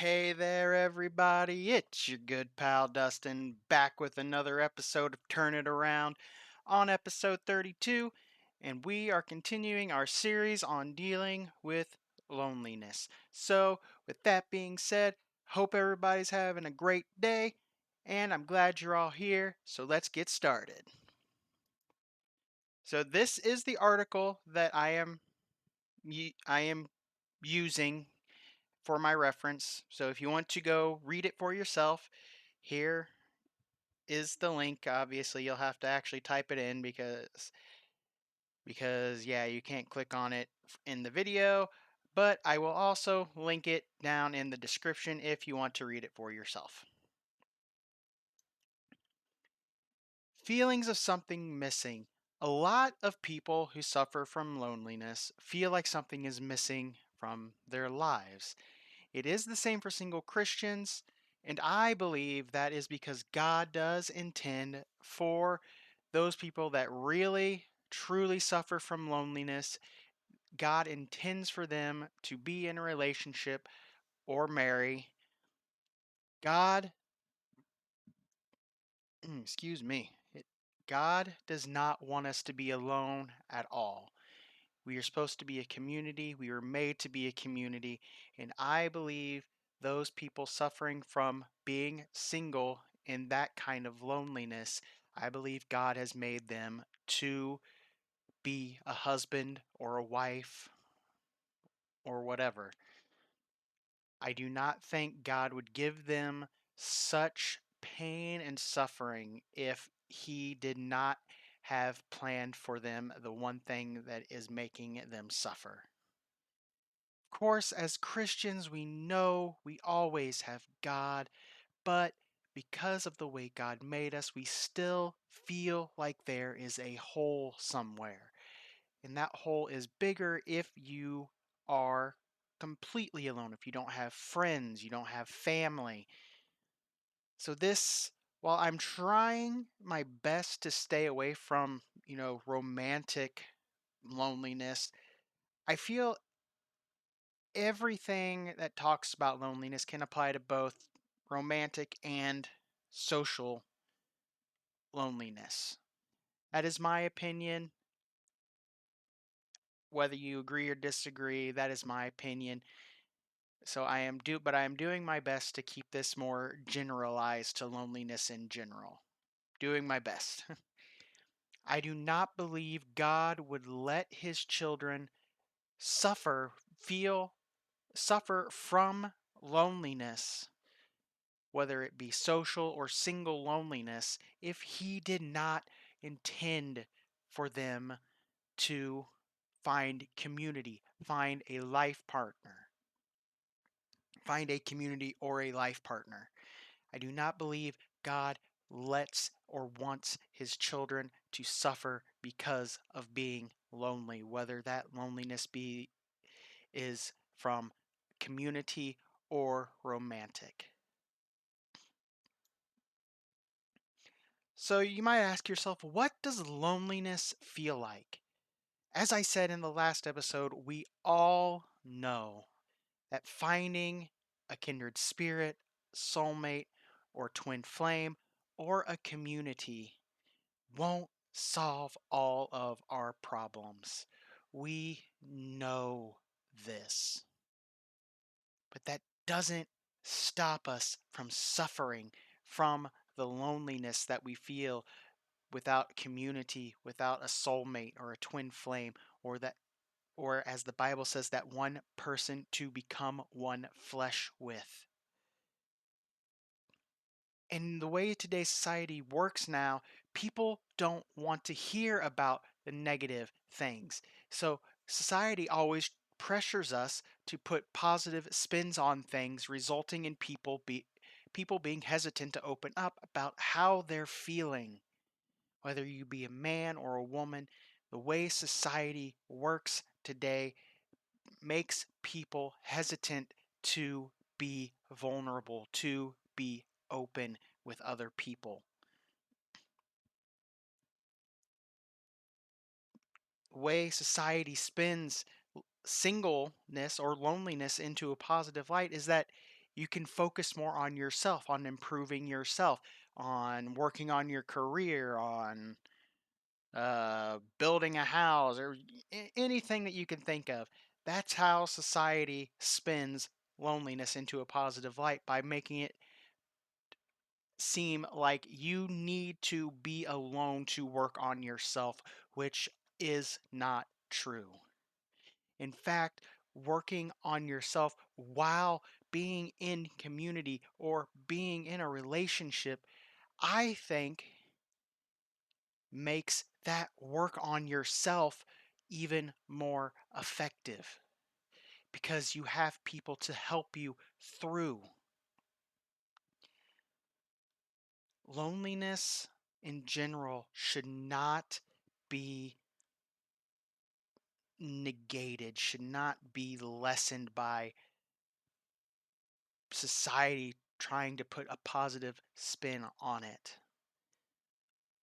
Hey there, everybody. It's your good pal Dustin back with another episode of Turn It Around on episode 32. And we are continuing our series on dealing with loneliness. So, with that being said, hope everybody's having a great day. And I'm glad you're all here. So, let's get started. So, this is the article that I am using for my reference. So if you want to go read it for yourself, here is the link. Obviously, you'll have to actually type it in because yeah, you can't click on it in the video, but I will also link it down in the description if you want to read it for yourself. Feelings of something missing. A lot of people who suffer from loneliness feel like something is missing from their lives. It is the same for single Christians, and I believe that is because God does intend for those people that really, truly suffer from loneliness. God intends for them to be in a relationship or marry. God, excuse me, God does not want us to be alone at all. We are supposed to be a community. We were made to be a community. And I believe those people suffering from being single in that kind of loneliness, I believe God has made them to be a husband or a wife or whatever. I do not think God would give them such pain and suffering if He did not have planned for them the one thing that is making them suffer. Of course, as Christians, we know we always have God, but because of the way God made us, we still feel like there is a hole somewhere. And that hole is bigger if you are completely alone, if you don't have friends, you don't have family. So, while I'm trying my best to stay away from, romantic loneliness, I feel everything that talks about loneliness can apply to both romantic and social loneliness. That is my opinion. Whether you agree or disagree, that is my opinion. So but I am doing my best to keep this more generalized to loneliness in general. Doing my best. I do not believe God would let his children feel suffer from loneliness, whether it be social or single loneliness, if he did not intend for them to find community, find a life partner, find a community or a life partner. I do not believe God lets or wants his children to suffer because of being lonely, whether that loneliness is from community or romantic. So you might ask yourself, what does loneliness feel like? As I said in the last episode, we all know that finding a kindred spirit, soulmate, or twin flame, or a community won't solve all of our problems. We know this. But that doesn't stop us from suffering from the loneliness that we feel without community, without a soulmate or a twin flame, or as the Bible says, that one person to become one flesh with. And the way today's society works now, people don't want to hear about the negative things. So society always pressures us to put positive spins on things, resulting in people being hesitant to open up about how they're feeling. Whether you be a man or a woman, the way society works today makes people hesitant to be vulnerable, to be open with other people. The way society spins singleness or loneliness into a positive light is that you can focus more on yourself, on improving yourself, on working on your career, on building a house, or anything that you can think of. That's how society spins loneliness into a positive light, by making it seem like you need to be alone to work on yourself, which is not true. In fact, working on yourself while being in community or being in a relationship, I think makes that work on yourself even more effective, because you have people to help you through. Loneliness in general should not be negated, should not be lessened by society trying to put a positive spin on it.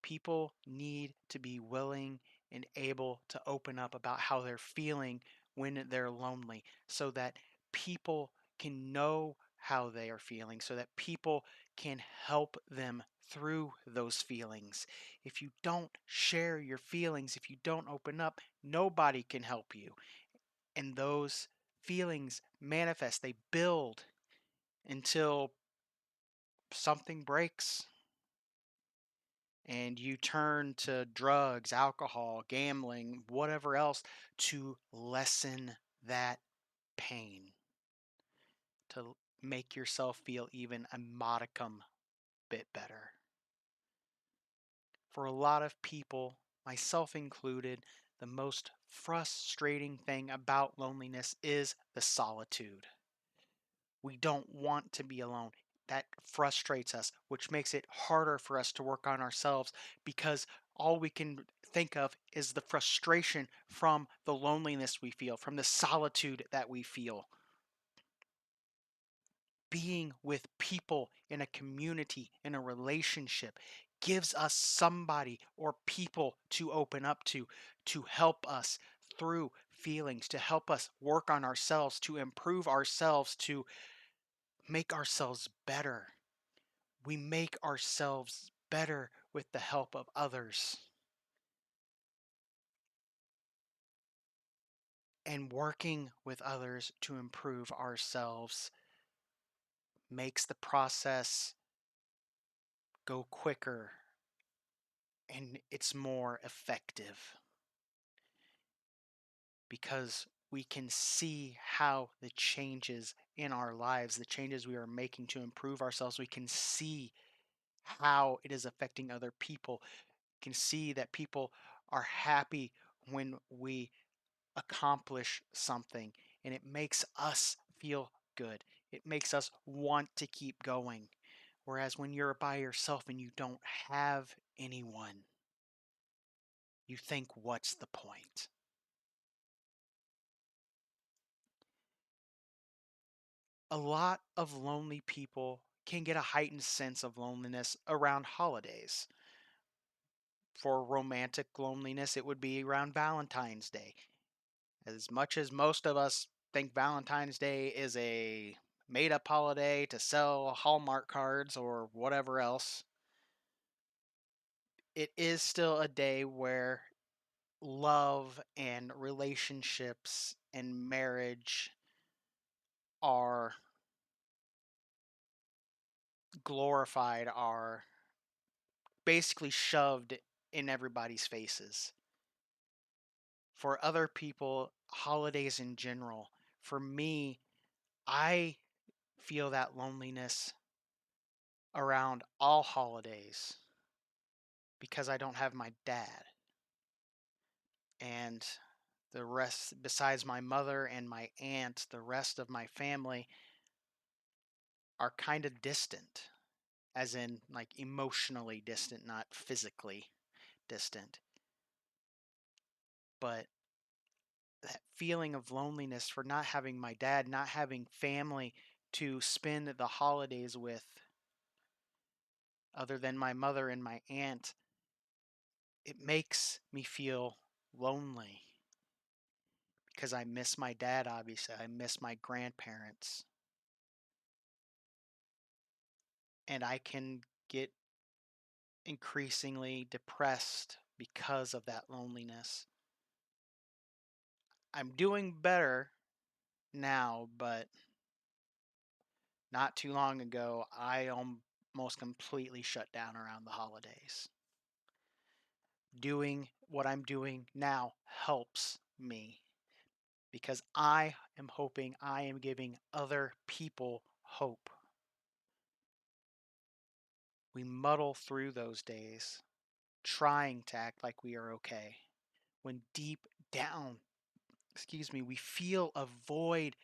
People need to be willing and able to open up about how they're feeling when they're lonely, so that people can know how they are feeling, so that people can help them through those feelings. If you don't share your feelings, if you don't open up, nobody can help you. And those feelings manifest, they build until something breaks and you turn to drugs, alcohol, gambling, whatever else to lessen that pain, to make yourself feel even a modicum bit better. For a lot of people, myself included, the most frustrating thing about loneliness is the solitude. We don't want to be alone. That frustrates us, which makes it harder for us to work on ourselves, because all we can think of is the frustration from the loneliness we feel, from the solitude that we feel. Being with people in a community, in a relationship, gives us somebody or people to open up to help us through feelings, to help us work on ourselves, to improve ourselves, to make ourselves better. We make ourselves better with the help of others. And working with others to improve ourselves makes the process go quicker and it's more effective, because we can see how the changes in our lives, the changes we are making to improve ourselves, we can see how it is affecting other people. We can see that people are happy when we accomplish something, and it makes us feel good. It makes us want to keep going. Whereas when you're by yourself and you don't have anyone, you think, what's the point? A lot of lonely people can get a heightened sense of loneliness around holidays. For romantic loneliness, it would be around Valentine's Day. As much as most of us think Valentine's Day is a made up holiday to sell Hallmark cards or whatever else, it is still a day where love and relationships and marriage are glorified, are basically shoved in everybody's faces. For other people, holidays in general, for me, I feel that loneliness around all holidays because I don't have my dad. And the rest, besides my mother and my aunt, the rest of my family are kind of distant, as in like emotionally distant, not physically distant. But that feeling of loneliness for not having my dad, not having family to spend the holidays with, other than my mother and my aunt, it makes me feel lonely because I miss my dad, obviously. I miss my grandparents. and I can get increasingly depressed because of that loneliness. I'm doing better now, but not too long ago, I almost completely shut down around the holidays. Doing what I'm doing now helps me because I am hoping I am giving other people hope. We muddle through those days, trying to act like we are okay, when deep down, we feel a void.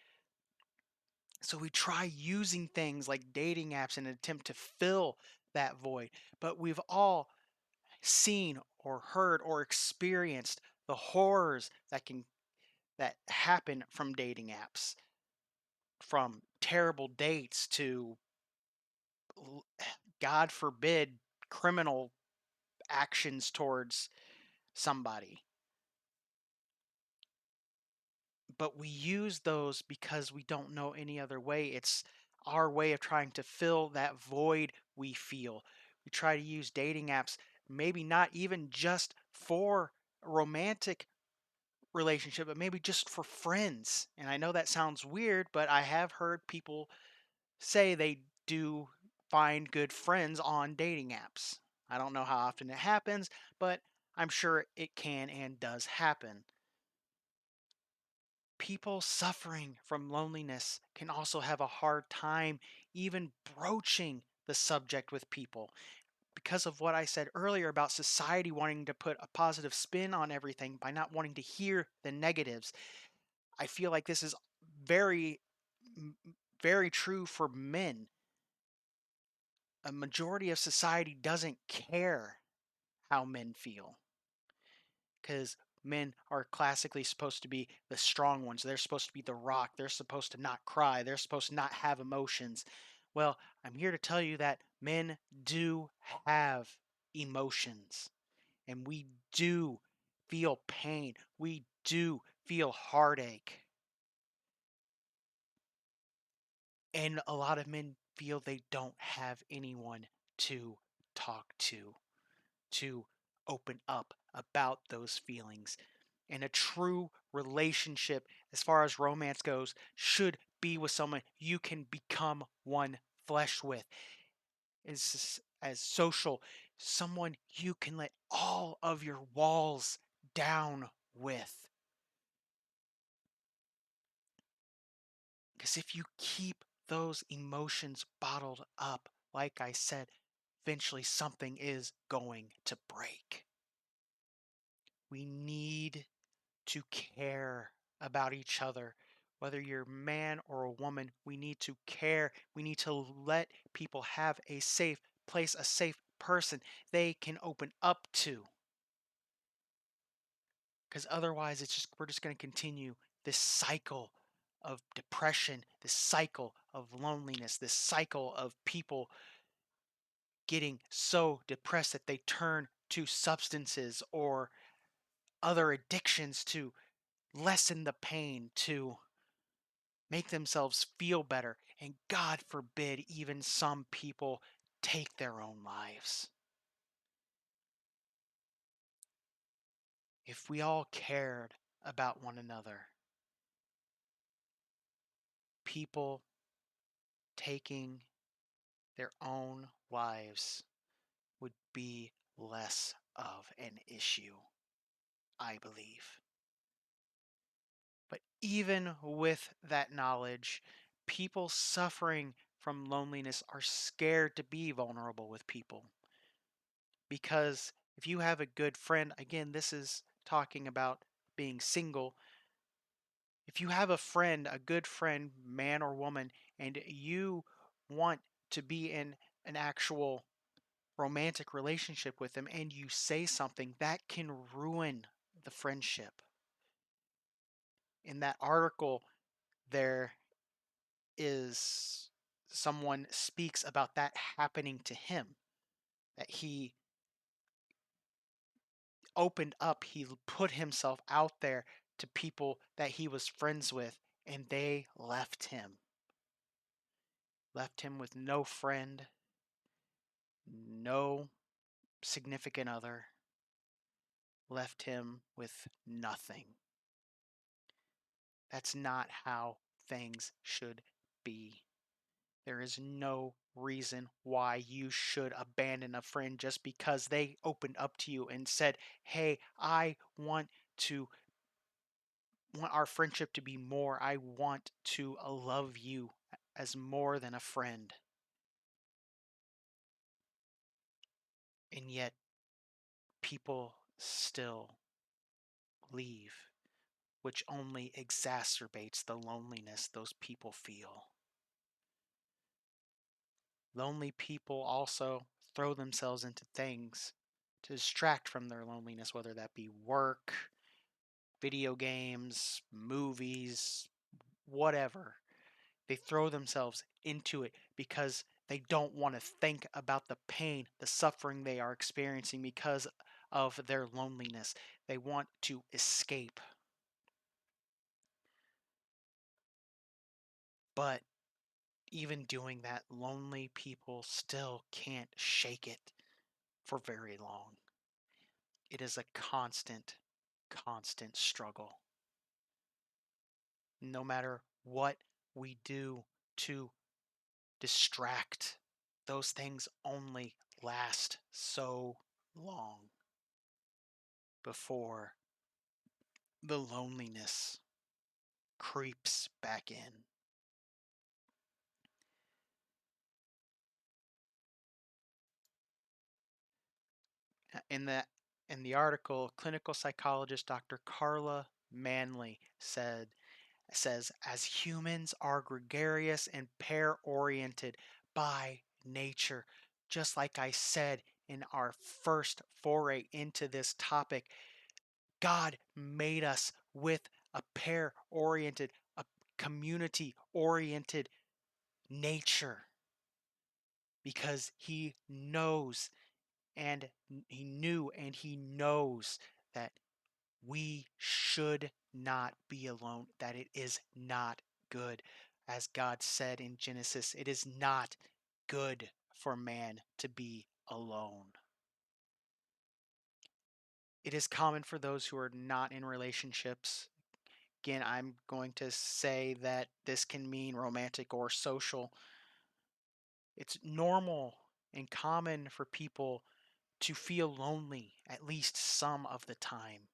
So we try using things like dating apps in an attempt to fill that void. But we've all seen or heard or experienced the horrors that happen from dating apps, from terrible dates to God forbid criminal actions towards somebody. But we use those because we don't know any other way. It's our way of trying to fill that void we feel. We try to use dating apps, maybe not even just for a romantic relationship, but maybe just for friends. And I know that sounds weird, but I have heard people say they do find good friends on dating apps. I don't know how often it happens, but I'm sure it can and does happen. People suffering from loneliness can also have a hard time even broaching the subject with people because of what I said earlier about society wanting to put a positive spin on everything by not wanting to hear the negatives. I feel like this is very, very true for men. A majority of society doesn't care how men feel because men are classically supposed to be the strong ones. They're supposed to be the rock. They're supposed to not cry. They're supposed to not have emotions. Well, I'm here to tell you that men do have emotions and we do feel pain. We do feel heartache. And a lot of men feel they don't have anyone to talk to open up about those feelings. And a true relationship, as far as romance goes, should be with someone you can become one flesh with. As social, someone you can let all of your walls down with. Because if you keep those emotions bottled up, like I said, eventually something is going to break. We need to care about each other. Whether you're a man or a woman, we need to care. We need to let people have a safe place, a safe person they can open up to. Because otherwise, we're just going to continue this cycle of depression, this cycle of loneliness, this cycle of people getting so depressed that they turn to substances or other addictions to lessen the pain, to make themselves feel better, and God forbid, even some people take their own lives. If we all cared about one another, people taking their own lives would be less of an issue, I believe. But even with that knowledge, people suffering from loneliness are scared to be vulnerable with people. Because if you have a good friend, again, this is talking about being single. If you have a friend, a good friend, man or woman, and you want to be in an actual romantic relationship with them and you say something, that can ruin the friendship. In that article, there is someone speaks about that happening to him, that he opened up, he put himself out there to people that he was friends with, and they left him with no friend, no significant other, left him with nothing. That's not how things should be. There is no reason why you should abandon a friend just because they opened up to you and said, "Hey, I want our friendship to be more. I want to love you as more than a friend." And yet people still leave, which only exacerbates the loneliness those people feel. Lonely people also throw themselves into things to distract from their loneliness, whether that be work, video games, movies, whatever. They throw themselves into it because they don't want to think about the pain, the suffering they are experiencing because of their loneliness. They want to escape. But even doing that, lonely people still can't shake it for very long. It is a constant, constant struggle. No matter what we do to distract, those things only last so long before the loneliness creeps back in. In the article, clinical psychologist Dr. Carla Manley says, as humans are gregarious and pair oriented by nature, just like I said in our first foray into this topic, God made us with a pair oriented, a community oriented nature because He knows and He knew and He knows that we should not be alone, that it is not good. As God said in Genesis, it is not good for man to be alone. It is common for those who are not in relationships. Again, I'm going to say that this can mean romantic or social. It's normal and common for people to feel lonely at least some of the time.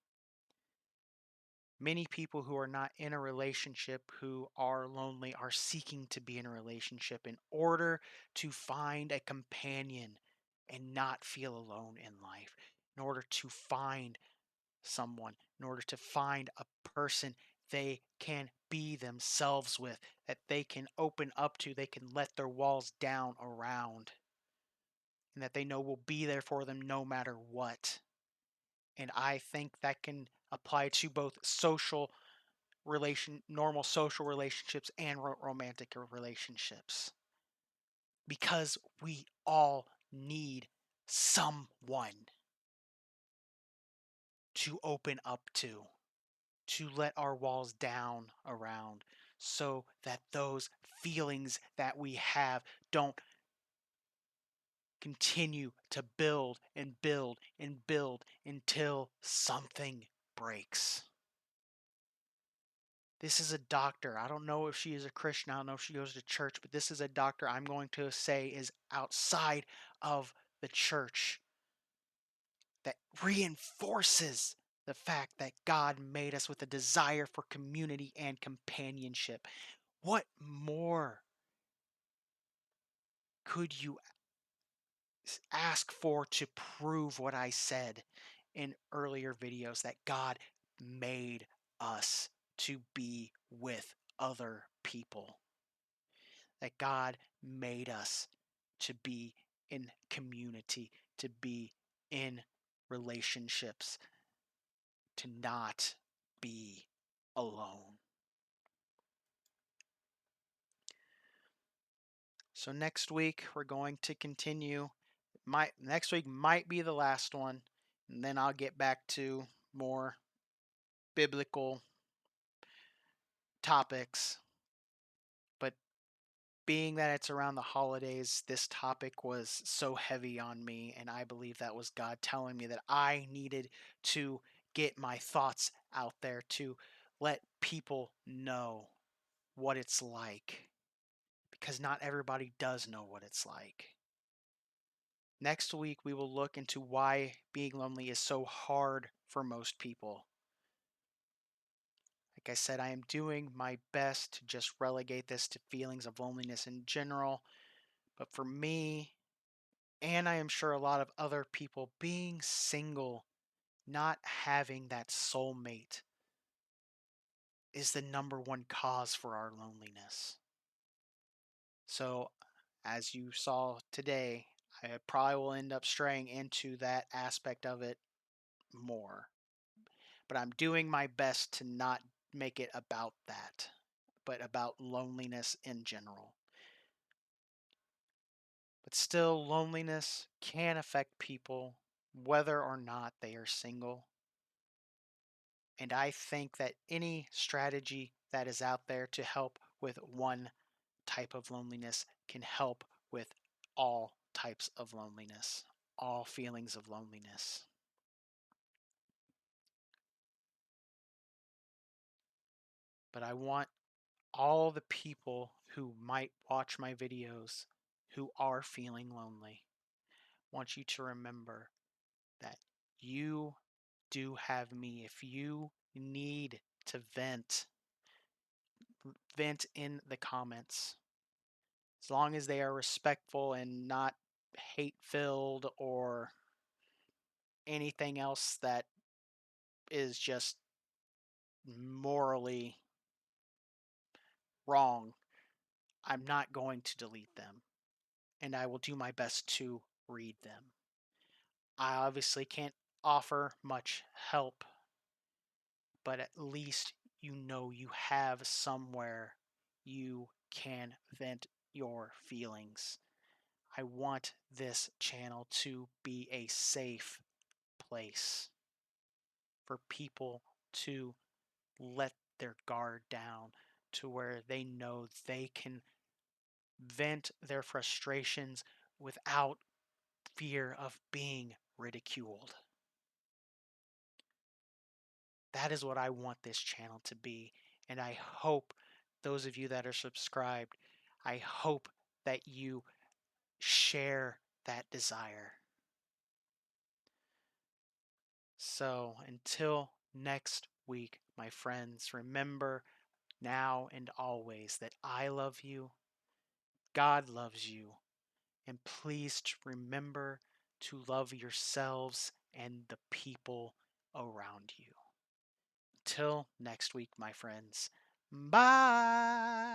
Many people who are not in a relationship who are lonely are seeking to be in a relationship in order to find a companion and not feel alone in life, in order to find someone, in order to find a person they can be themselves with, that they can open up to, they can let their walls down around, and that they know will be there for them no matter what. And I think that can apply to both normal social relationships and romantic relationships, because we all need someone to open up to let our walls down around, so that those feelings that we have don't continue to build and build and build until something breaks. This is a doctor. I don't know if she is a Christian. I don't know if she goes to church, but this is a doctor I'm going to say is outside of the church, that reinforces the fact that God made us with a desire for community and companionship. What more could you ask for to prove what I said in earlier videos, that God made us to be with other people? That God made us to be in community, to be in relationships, to not be alone. So next week we're going to continue. Next week might be the last one, and then I'll get back to more biblical topics. But being that it's around the holidays, this topic was so heavy on me, and I believe that was God telling me that I needed to get my thoughts out there to let people know what it's like, because not everybody does know what it's like. Next week, we will look into why being lonely is so hard for most people. Like I said, I am doing my best to just relegate this to feelings of loneliness in general. But for me, and I am sure a lot of other people, being single, not having that soulmate, is the number one cause for our loneliness. So, as you saw today, I probably will end up straying into that aspect of it more. But I'm doing my best to not make it about that, but about loneliness in general. But still, loneliness can affect people whether or not they are single. And I think that any strategy that is out there to help with one type of loneliness can help with all types of loneliness, all feelings of loneliness. But I want all the people who might watch my videos who are feeling lonely, want you to remember that you do have me. If you need to vent, vent in the comments. As long as they are respectful and not hate filled or anything else that is just morally wrong, I'm not going to delete them. And I will do my best to read them. I obviously can't offer much help, but at least you know you have somewhere you can vent your feelings. I want this channel to be a safe place for people to let their guard down to where they know they can vent their frustrations without fear of being ridiculed. That is what I want this channel to be. And I hope those of you that are subscribed, I hope that you share that desire. So until next week, my friends, remember now and always that I love you, God loves you, and please remember to love yourselves and the people around you. Till next week, my friends. Bye.